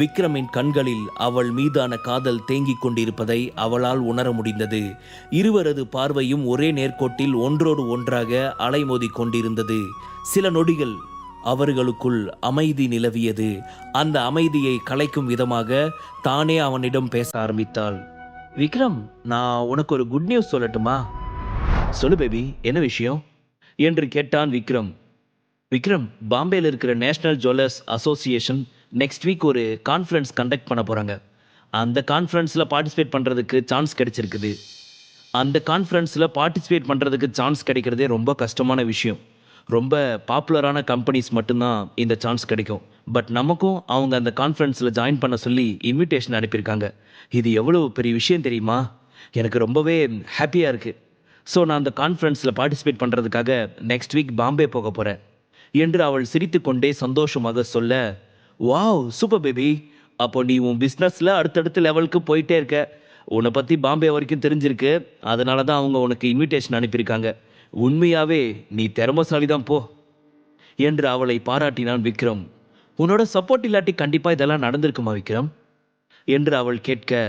விக்ரமின் கண்களில் அவள் மீதான காதல் தேங்கிக் கொண்டிருப்பதை அவளால் உணர முடிந்தது. இருவரது பார்வையும் ஒரே நேர்கோட்டில் ஒன்றோடு ஒன்றாக அலைமோதி கொண்டிருந்தது. சில நொடிகள் அவர்களுக்குள் அமைதி நிலவியது. அந்த அமைதியை கலைக்கும் விதமாக தானே அவனிடம் பேச ஆரம்பித்தாள். விக்ரம், நான் உனக்கு ஒரு குட் நியூஸ் சொல்லட்டுமா? சொல்லு பேபி, என்ன விஷயம் என்று கேட்டான் விக்ரம். விக்ரம், பாம்பேயில் இருக்கிற national jewellers association next week ஒரு கான்ஃபரன்ஸ் கண்டக்ட் பண்ண போகிறாங்க. அந்த கான்ஃபரன்ஸில் பார்ட்டிசிபேட் பண்ணுறதுக்கு சான்ஸ் கிடைச்சிருக்குது. அந்த கான்ஃபரன்ஸில் பார்ட்டிசிபேட் பண்ணுறதுக்கு சான்ஸ் கிடைக்கிறதே ரொம்ப கஷ்டமான விஷயம். ரொம்ப பாப்புலரான கம்பெனிஸ் மட்டும்தான் இந்த சான்ஸ் கிடைக்கும். பட் நமக்கும் அவங்க அந்த கான்ஃபரன்ஸில் ஜாயின் பண்ண சொல்லி இன்விடேஷன் அனுப்பியிருக்காங்க. இது எவ்வளோ பெரிய விஷயம் தெரியுமா? எனக்கு ரொம்பவே ஹாப்பியாக இருக்குது. ஸோ நான் அந்த கான்ஃபரன்ஸில் பார்ட்டிசிபேட் பண்ணுறதுக்காக நெக்ஸ்ட் வீக் பாம்பே போக போகிறேன் என்று அவள் சிரித்து கொண்டே சந்தோஷமாக சொல்ல, வாவ் சூப்பர் பேபி, அப்போ நீ உன் பிஸ்னஸில் அடுத்தடுத்த லெவலுக்கு போயிட்டே இருக்க. உன்னை பற்றி பாம்பே வரைக்கும் தெரிஞ்சிருக்கு. அதனால தான் அவங்க உனக்கு இன்விடேஷன் அனுப்பியிருக்காங்க. உண்மையாகவே நீ திறமசாலி தான் போ என்று அவளை பாராட்டினான் விக்ரம். உன்னோட சப்போர்ட் இல்லாட்டி கண்டிப்பாக இதெல்லாம் நடந்திருக்குமா விக்ரம் என்று அவள் கேட்க,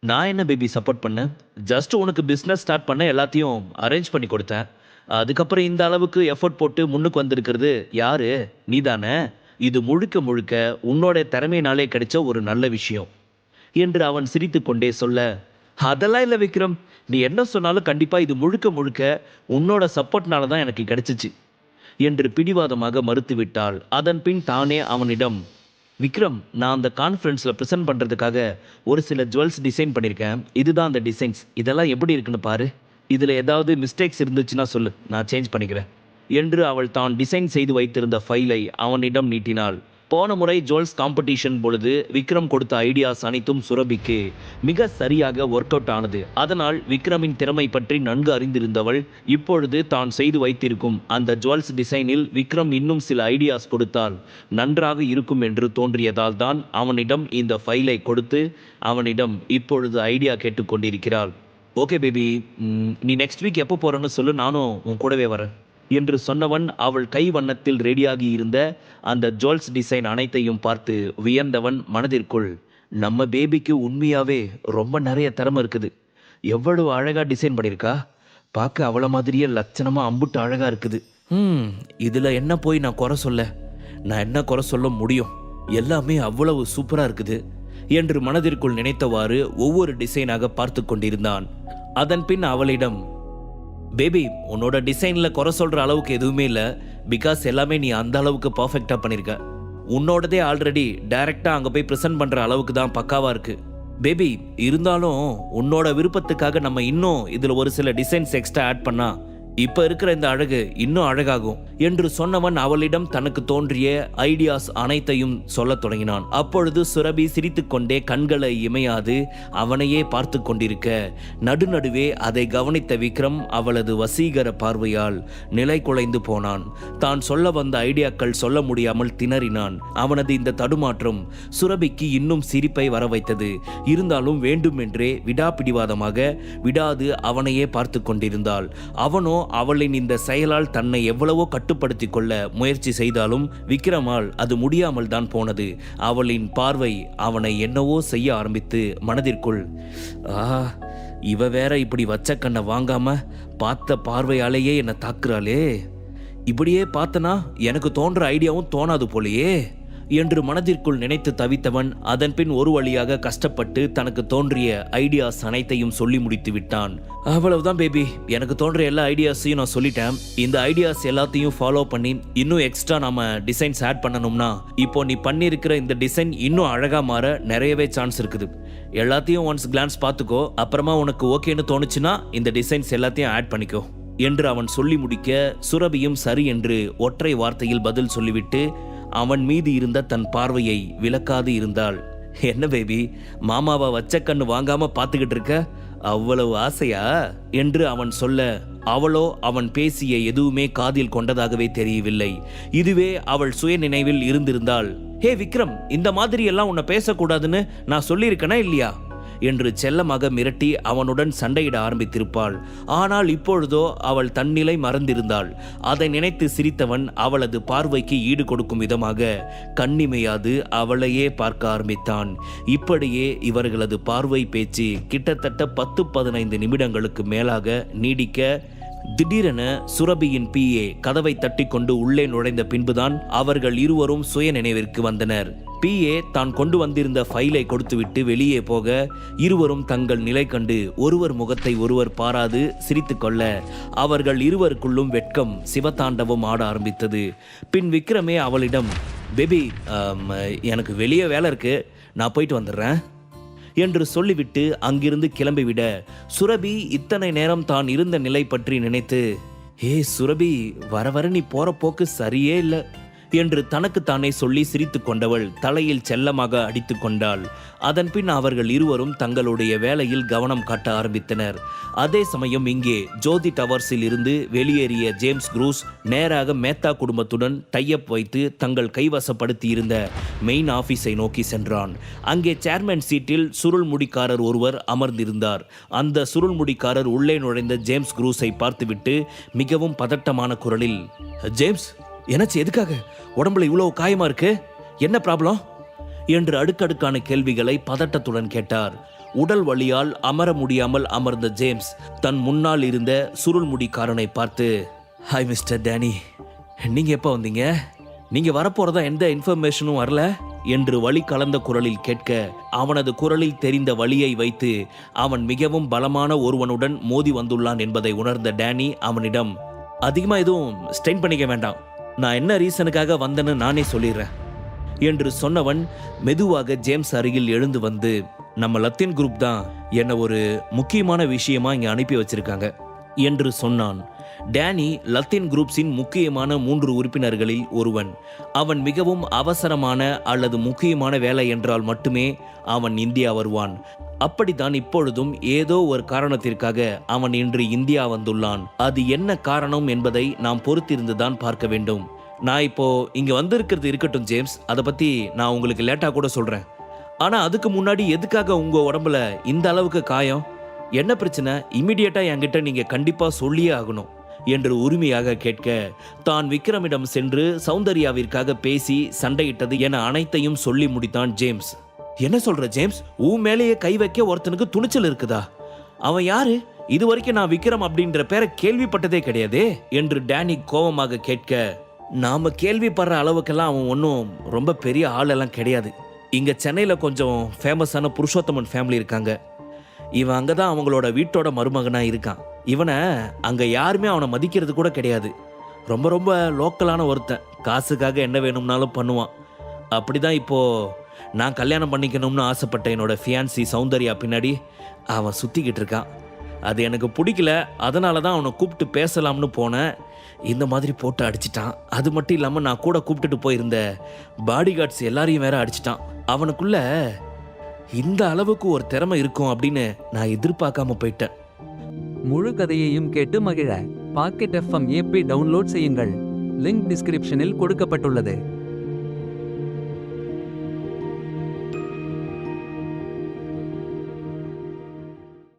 நான் என்ன பேபி சப்போர்ட் பண்ணேன்? ஜஸ்ட் உனக்கு பிஸ்னஸ் ஸ்டார்ட் பண்ண எல்லாத்தையும் அரேஞ்ச் பண்ணி கொடுத்தேன். அதுக்கப்புறம் இந்த அளவுக்கு எஃபர்ட் போட்டு முன்னுக்கு வந்திருக்கிறது யாரு? நீ தானே. இது முழுக்க முழுக்க உன்னோட திறமையினாலே கிடைச்ச ஒரு நல்ல விஷயம் என்று அவன் சிரித்து கொண்டே சொல்ல, அதெல்லாம் இல்லை விக்ரம், நீ என்ன சொன்னாலும் கண்டிப்பாக இது முழுக்க முழுக்க உன்னோட சப்போர்ட்னால தான் எனக்கு கிடைச்சிச்சு என்று பிடிவாதமாக மறுத்துவிட்டாள். அதன் பின் தானே அவனிடம், விக்ரம், நான் அந்த கான்ஃபரன்ஸில் ப்ரெசென்ட் பண்ணுறதுக்காக ஒரு சில ஜுவல்ஸ் டிசைன் பண்ணியிருக்கேன். இதுதான் அந்த டிசைன்ஸ். இதெல்லாம் எப்படி இருக்குன்னு பாரு. இதில் ஏதாவது மிஸ்டேக்ஸ் இருந்துச்சுன்னா சொல்லு, நான் சேஞ்ச் பண்ணிக்கிறேன் என்று அவள் தான் டிசைன் செய்து வைத்திருந்த ஃபைலை அவனிடம் நீட்டினாள். போன முறை ஜுவல்ஸ் காம்படிஷன் பொழுது விக்ரம் கொடுத்த ஐடியாஸ் அனைத்தும் சுரபிக்கு மிக சரியாக ஒர்க் அவுட் ஆனது. அதனால் விக்ரமின் திறமை பற்றி நன்கு அறிந்திருந்தவள் இப்பொழுது தான் செய்து வைத்திருக்கும் அந்த ஜுவல்ஸ் டிசைனில் விக்ரம் இன்னும் சில ஐடியாஸ் கொடுத்தால் நன்றாக இருக்கும் என்று தோன்றியதால் தான் அவனிடம் இந்த ஃபைலை கொடுத்து அவனிடம் இப்பொழுது ஐடியா கேட்டுக்கொண்டிருக்கிறாள். ஓகே பேபி, நீ நெக்ஸ்ட் வீக் எப்போ போகிறேன்னு சொல்லு, நானும் உன் கூடவே வரேன் என்று சொன்னவன் அவள் கை வண்ணத்தில் ரெடியாகி இருந்த அந்த ஜுவல்ஸ் டிசைன் அனைத்தையும் பார்த்து வியந்தவன் மனதிற்குள், நம்ம பேபிக்கு உண்மையாகவே ரொம்ப நிறைய திறமை இருக்குது. எவ்வளவு அழகாக டிசைன் பண்ணியிருக்கா. பார்க்க அவளை மாதிரியே லட்சணமாக அம்புட்டு அழகாக இருக்குது. இதில் என்ன போய் நான் குறை சொல்ல? நான் என்ன குறை சொல்ல முடியும்? எல்லாமே அவ்வளவு சூப்பராக இருக்குது என்று மனதிற்குள் நினைத்தவாறு ஒவ்வொரு டிசைனாக பார்த்து கொண்டிருந்தான். அதன் பின் அவளிடம், பேபி, உன்னோட டிசைனில் குறை சொல்கிற அளவுக்கு எதுவுமே இல்லை. பிகாஸ் எல்லாமே நீ அந்த அளவுக்கு பர்ஃபெக்டாக பண்ணியிருக்க. உன்னோடதே ஆல்ரெடி டைரெக்டாக அங்கே போய் ப்ரெசென்ட் பண்ணுற அளவுக்கு தான் பக்காவாக இருக்குது பேபி. இருந்தாலும் உன்னோட விருப்பத்துக்காக நம்ம இன்னும் இதில் ஒரு சில டிசைன்ஸ் எக்ஸ்ட்ரா ஆட் பண்ணால் இப்போ இருக்கிற இந்த அழகு இன்னும் அழகாகும் என்று சொன்னவன் அவளிடம் தனக்கு தோன்றிய ஐடியாஸ் அனைத்தையும் சொல்ல தொடங்கினான். அப்பொழுது சுரபி சிரித்துக்கொண்டே கண்களை இமையாது அவனையே பார்த்து கொண்டிருக்க, நடுநடுவே அதை கவனித்த விக்ரம் அவளது வசீகர பார்வையால் நிலை குலைந்து போனான். தான் சொல்ல வந்த ஐடியாக்கள் சொல்ல முடியாமல் திணறினான். அவனது இந்த தடுமாற்றம் சுரபிக்கு இன்னும் சிரிப்பை வர வைத்தது. இருந்தாலும் வேண்டுமென்றே விடாப்பிடிவாதமாக விடாது அவனையே பார்த்து கொண்டிருந்தாள். அவனோ அவளின் இந்த செயலால் தன்னை எவ்வளவோ கட்டுப்படுத்தி கொள்ள முயற்சி செய்தாலும் விக்ரமால் அது முடியாமல் தான் போனது. அவளின் பார்வை அவனை என்னவோ செய்ய ஆரம்பித்து மனதிற்குள், இவ வேற இப்படி வச்ச கண்ணை வாங்காம பார்த்த பார்வையாலேயே என்னை தாக்குறாளே. இப்படியே பார்த்தனா எனக்கு தோன்ற ஐடியாவும் தோணாது போலையே என்று மனதிற்குள் நினைத்து தவித்தவன் அதன் பின் ஒரு வழியாக கஷ்டப்பட்டு தனக்கு தோன்றிய ஐடியாஸ் அனைத்தையும் சொல்லி முடித்து விட்டான். அவ்வளவுதான் பேபி, எனக்கு தோன்ற எல்லா ஐடியாஸையும் நான் சொல்லிட்டேன். இந்த ஐடியாஸ் எல்லாத்தையும் ஃபாலோ பண்ணி இன்னும் எக்ஸ்ட்ரா நம்ம டிசைன்ஸ் ஆட் பண்ணணும்னா இப்போ நீ பண்ணியிருக்கிற இந்த டிசைன் இன்னும் அழகாக மாற நிறையவே சான்ஸ் இருக்குது. எல்லாத்தையும் ஒன்ஸ் கிளான்ஸ் பார்த்துக்கோ. அப்புறமா உனக்கு ஓகேன்னு தோணுச்சுன்னா இந்த டிசைன்ஸ் எல்லாத்தையும் ஆட் பண்ணிக்கோ என்று அவன் சொல்லி முடிக்க சுரபியும் சரி என்று ஒற்றை வார்த்தையில் பதில் சொல்லிவிட்டு அவன் மீது இருந்த தன் பார்வையை விலக்காது இருந்தாள். என்ன பேபி, மாமாவை வச்ச கண்ணு வாங்காம பார்த்துக்கிட்டு இருக்க? அவ்வளவு ஆசையா என்று அவன் சொல்ல, அவளோ அவன் பேசிய எதுவுமே காதில் கொண்டதாகவே தெரியவில்லை. இதுவே அவள் சுய நினைவில் இருந்திருந்தாள். ஹே விக்ரம், இந்த மாதிரி எல்லாம் உன்னை பேசக்கூடாதுன்னு நான் சொல்லியிருக்கேனா இல்லையா என்று செல்லமாக மிரட்டி அவனுடன் சண்டையிட ஆரம்பித்திருப்பாள். ஆனால் இப்பொழுதோ அவள் தன்னிலை மறந்திருந்தாள். அதை நினைத்து சிரித்தவன் அவளது பார்வைக்கு ஈடு கொடுக்கும் விதமாக கண்ணிமையாது அவளையே பார்க்க ஆரம்பித்தான். இப்படியே இவர்களது பார்வை பேச்சு கிட்டத்தட்ட 10-15 நிமிடங்களுக்கு மேலாக நீடிக்க திடீரென சுரபியின் பிஏ கதவை தட்டி கொண்டு உள்ளே நுழைந்த பின்புதான் அவர்கள் இருவரும் சுய நினைவிற்கு வந்தனர். பிஏ தான் கொண்டு வந்திருந்த ஃபைலை கொடுத்துவிட்டு வெளியே போக இருவரும் தங்கள் நிலை கண்டு ஒருவர் முகத்தை ஒருவர் பாராது சிரித்து கொள்ள அவர்கள் இருவருக்குள்ளும் வெட்கம் சிவதாண்டவம் ஆட ஆரம்பித்தது. பின் விக்ரமே அவளிடம், பேபி, எனக்கு வெளியே வேலை இருக்கு, நான் போயிட்டு வந்துடுறேன் என்று சொல்லிவிட்டு அங்கிருந்து கிளம்பிவிட சுரபி இத்தனை நேரம் தான் இருந்த நிலை பற்றி நினைத்து, சுரபி, வர வர நீ போற போக்கு சரியே இல்லை என்று தனக்குத்தானே சொல்லி சிரித்து கொண்டவள் தலையில் செல்லமாக அடித்து கொண்டாள். அதன்பின் அவர்கள் இருவரும் தங்களுடைய வேலையில் கவனம் காட்ட ஆரம்பித்தனர். அதே சமயம் இங்கே ஜோதி டவர்ஸில் இருந்து வெளியேறிய ஜேம்ஸ் குரூஸ் நேராக மேத்தா குடும்பத்துடன் டைப் வைத்து தங்கள் கைவசப்படுத்தி இருந்த மெயின் ஆபீஸை நோக்கி சென்றான். அங்கே சேர்மன் சீட்டில் சுருள்முடிக்காரர் ஒருவர் அமர்ந்திருந்தார். அந்த சுருள்முடிக்காரர் உள்ளே நுழைந்த ஜேம்ஸ் குரூஸை பார்த்துவிட்டு மிகவும் பதட்டமான குரலில், ஜேம்ஸ், என்னாச்சு? எதுக்காக உடம்புல இவ்வளவு காயமா இருக்கு? என்ன ப்ராப்ளம் என்று அடுக்கடுக்கான கேள்விகளை பதட்டத்துடன் கேட்டார். உடல் வலியால் அமர முடியாமல் அமர்ந்த ஜேம்ஸ் தன் முன்னால் இருந்த சுருள்முடிக்காரனை பார்த்து, ஹாய் மிஸ்டர் டேனி, நீங்க எப்போ வந்தீங்க? நீங்க வரப்போறதா எந்த இன்ஃபர்மேஷனும் வரல என்று வலி கலந்த குரலில் கேட்க அவனது குரலில் தெரிந்த வலியை வைத்து அவன் மிகவும் பலமான ஒருவனுடன் மோதி வந்துள்ளான் என்பதை உணர்ந்த டேனி அவனிடம், அதிகமா எதுவும் ஸ்ட்ரெயின் பண்ணிக்க வேண்டாம், நான் என்ன ரீசனுக்காக வந்தேன்னு நானே சொல்லிடுறேன் என்று சொன்னவன் மெதுவாக ஜேம்ஸ் அருகில் எழுந்து வந்து, நம்ம லத்தீன் குரூப் தான் என்னை ஒரு முக்கியமான விஷயமா இங்கே அனுப்பி வச்சிருக்காங்க என்று சொன்னான். டேனி லத்தீன் குரூப்ஸின் முக்கியமான 3 உறுப்பினர்களில் ஒருவன். அவன் மிகவும் அவசரமான அல்லது முக்கியமான வேலை என்றால் மட்டுமே அவன் இந்தியா வருவான். அப்படித்தான் இப்பொழுதும் ஏதோ ஒரு காரணத்திற்காக அவன் இன்று இந்தியா வந்துள்ளான். அது என்ன காரணம் என்பதை நாம் பொறுத்திருந்துதான் பார்க்க வேண்டும். நான் இப்போ இங்க வந்திருக்கிறது இருக்கட்டும் ஜேம்ஸ், அதை பத்தி நான் உங்களுக்கு லேட்டா கூட சொல்றேன். ஆனா அதுக்கு முன்னாடி எதுக்காக உங்க உடம்புல இந்த அளவுக்கு காயம்? என்ன பிரச்சனை? இமிடியேட்டா என்கிட்ட நீங்க கண்டிப்பா சொல்லியே ஆகணும் என்று உரிமையாக கேட்க தான் விக்ரமிடம் சென்று சௌந்தர்யாவிற்காக பேசி சண்டையிட்டது என அனைத்தையும் சொல்லி முடித்தான் ஜேம்ஸ். என்ன சொல்ற ஜேம்ஸ்? உன் மேலேயே கை வைக்க ஒருத்தனுக்கு துணிச்சல் இருக்குதா? அவன் யாரு? இதுவரைக்கும் நான் விக்ரம் அப்படின்ற பேரை கேள்விப்பட்டதே கிடையாதே என்று டேனி கோபமாக கேட்க, நாம கேள்விப்படுற அளவுக்கெல்லாம் அவன் ஒன்றும் ரொம்ப பெரிய ஆளெல்லாம் கிடையாது. இங்க சென்னையில கொஞ்சம் ஃபேமஸான புருஷோத்தமன் ஃபேமிலி இருக்காங்க. இவன் அங்கதான் அவங்களோட வீட்டோட மருமகனா இருக்கான். இவனை அங்க யாருமே அவனை மதிக்கிறது கூட கிடையாது. ரொம்ப ரொம்ப லோக்கலான ஒருத்தன், காசுக்காக என்ன வேணும்னாலும் பண்ணுவான். அப்படிதான் இப்போ நான் கல்யாணம் பண்ணிக்கணும்னு ஆசைப்பட்ட என்னோட ஃபியான்சி சௌந்தர்யா பின்னாடி அவன் சுற்றிக்கிட்டு இருக்கான். அது எனக்கு பிடிக்கல, அதனால தான் அவனை கூப்பிட்டு பேசலாம்னு போனேன். இந்த மாதிரி போட்டு அடிச்சிட்டான். அது மட்டும் இல்லாமல் நான் கூட கூப்பிட்டுட்டு போயிருந்த பாடி கார்ட்ஸ் எல்லாரையும் வேற அடிச்சிட்டான். அவனுக்குள்ள இந்த அளவுக்கு ஒரு திறமை இருக்கும் அப்படின்னு நான் எதிர்பார்க்காம போயிட்டேன். முழு கதையையும் கேட்டு மகிழ பாக்கெட் FM ஆப்பை டவுன்லோட் செய்யுங்கள். லிங்க் டிஸ்கிரிப்ஷனில் கொடுக்கப்பட்டுள்ளது.